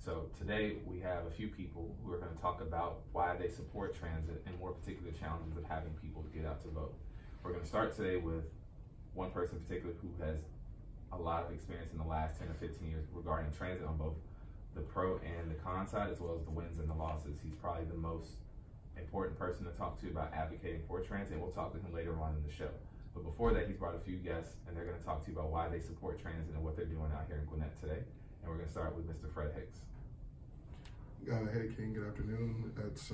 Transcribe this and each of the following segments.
So today we have a few people who are going to talk about why they support transit and more particular challenges of having people get out to vote. We're going to start today with one person in particular who has a lot of experience in the last 10 or 15 years regarding transit on both the pro and the con side, as well as the wins and the losses. He's probably the most important person to talk to about advocating for transit. We'll talk to him later on in the show. But before that, he's brought a few guests, and they're going to talk to you about why they support transit and what they're doing out here in Gwinnett today. And we're going to start with Mr. Fred Hicks. Hey King, good afternoon. It's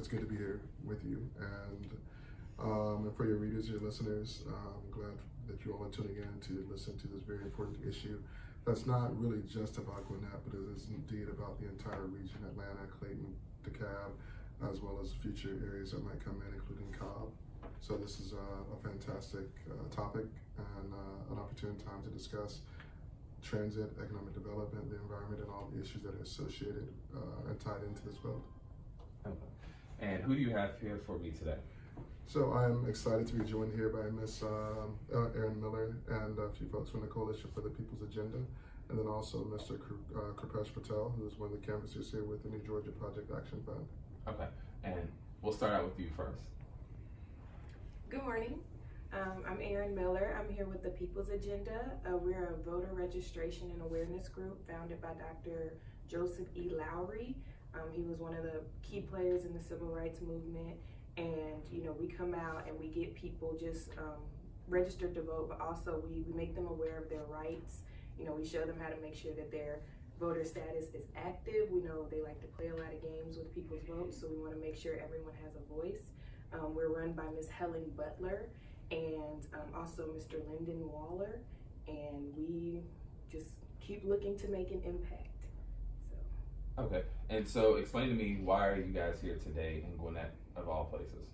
good to be here with you, and for your readers, your listeners, I'm glad that you all are tuning in to listen to this very important issue. That's not really just about Gwinnett, but it is indeed about the entire region: Atlanta, Clayton, DeKalb, as well as future areas that might come in, including Cobb. So this is a fantastic topic and an opportune time to discuss transit, economic development, the environment, and all the issues that are associated and tied into this vote. Okay. And who do you have here for me today? So I'm excited to be joined here by Ms. Erin Miller and a few folks from the Coalition for the People's Agenda, and then also Mr. Kripesh Patel, who is one of the canvassers here with the New Georgia Project Action Fund. Okay, and we'll start out with you first. Good morning. I'm Erin Miller. I'm here with the People's Agenda. We're a voter registration and awareness group founded by Dr. Joseph E. Lowry. He was one of the key players in the civil rights movement. And, we come out and we get people just registered to vote, but also we make them aware of their rights. We show them how to make sure that their voter status is active. We know they like to play a lot of games with people's votes, so we want to make sure everyone has a voice. We're run by Ms. Helen Butler and also Mr. Lyndon Waller, and we just keep looking to make an impact. Okay, and so explain to me, why are you guys here today in Gwinnett, of all places?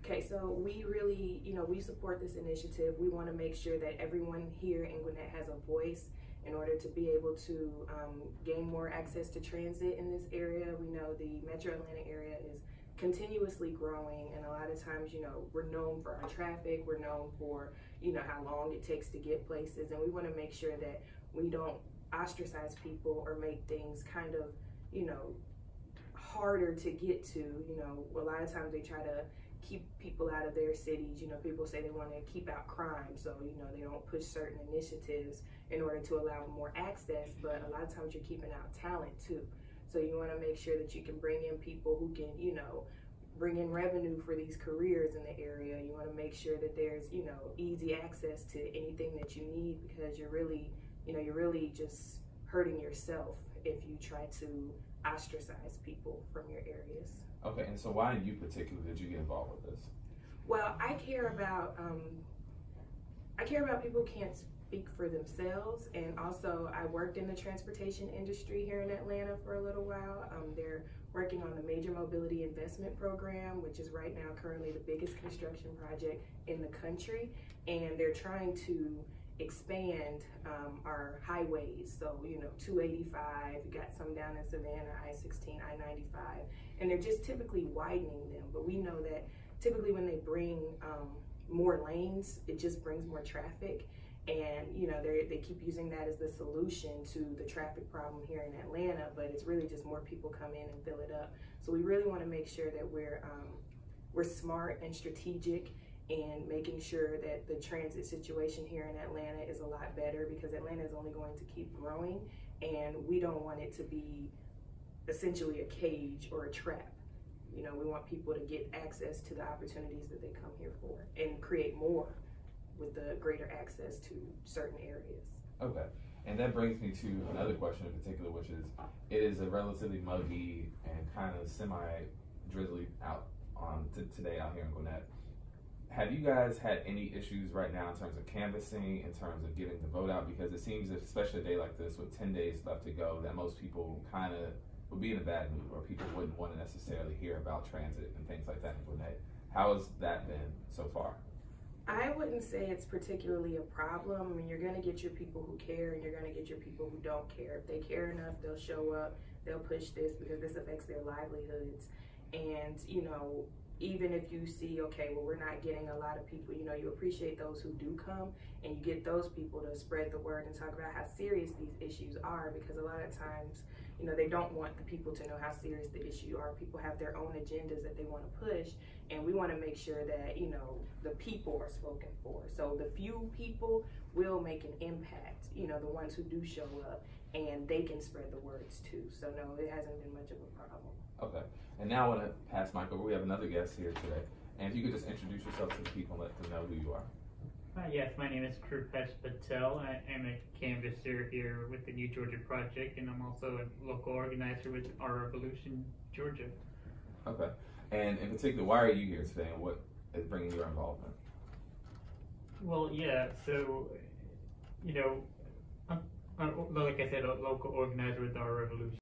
Okay, so we really, we support this initiative. We want to make sure that everyone here in Gwinnett has a voice in order to be able to gain more access to transit in this area. We know the Metro Atlanta area is continuously growing, and a lot of times, we're known for our traffic, we're known for, how long it takes to get places, and we want to make sure that we don't ostracize people or make things kind of, harder to get to. A lot of times they try to keep people out of their cities. People say they want to keep out crime, so they don't push certain initiatives in order to allow more access, but a lot of times you're keeping out talent too. So you want to make sure that you can bring in people who can, bring in revenue for these careers in the area. You want to make sure that there's, easy access to anything that you need, because you're really just hurting yourself if you try to ostracize people from your areas. Okay, and so why in you particular did you get involved with this? Well, I care about people who can't speak for themselves, and also I worked in the transportation industry here in Atlanta for a little while. They're working on the Major Mobility Investment Program, which is right now currently the biggest construction project in the country, and they're trying to expand our highways. So 285, you got some down in Savannah, I-16, I-95, and they're just typically widening them. But we know that typically when they bring more lanes, it just brings more traffic, and they keep using that as the solution to the traffic problem here in Atlanta, but it's really just more people come in and fill it up. So we really want to make sure that we're smart and strategic and making sure that the transit situation here in Atlanta is a lot better, because Atlanta is only going to keep growing, and we don't want it to be essentially a cage or a trap. We want people to get access to the opportunities that they come here for and create more with the greater access to certain areas. Okay, and that brings me to another question in particular, which is, it is a relatively muggy and kind of semi-drizzly out on today out here in Gwinnett. Have you guys had any issues right now in terms of canvassing, in terms of getting the vote out? Because it seems, especially a day like this with 10 days left to go, that most people kind of would be in a bad mood, or people wouldn't want to necessarily hear about transit and things like that in Gwinnett. How has that been so far? I wouldn't say it's particularly a problem. I mean, you're going to get your people who care, and you're going to get your people who don't care. If they care enough, they'll show up, they'll push this, because this affects their livelihoods. And, even if you see, okay, well, we're not getting a lot of people, you know, you appreciate those who do come, and you get those people to spread the word and talk about how serious these issues are, because a lot of times, you know, they don't want the people to know how serious the issue are. People have their own agendas that they want to push, and we want to make sure that, you know, the people are spoken for. So the few people will make an impact, you know, the ones who do show up, and they can spread the words too. So no, it hasn't been much of a problem. Okay. And now I want to pass Mike over. We have another guest here today. And if you could just introduce yourself to the people and let them know who you are. Yes, my name is Krupesh Patel. I am a canvasser here with the New Georgia Project, and I'm also a local organizer with Our Revolution Georgia. Okay. And in particular, why are you here today, and what is bringing your involvement? Well, yeah, so, you know, I'm, like I said, a local organizer with Our Revolution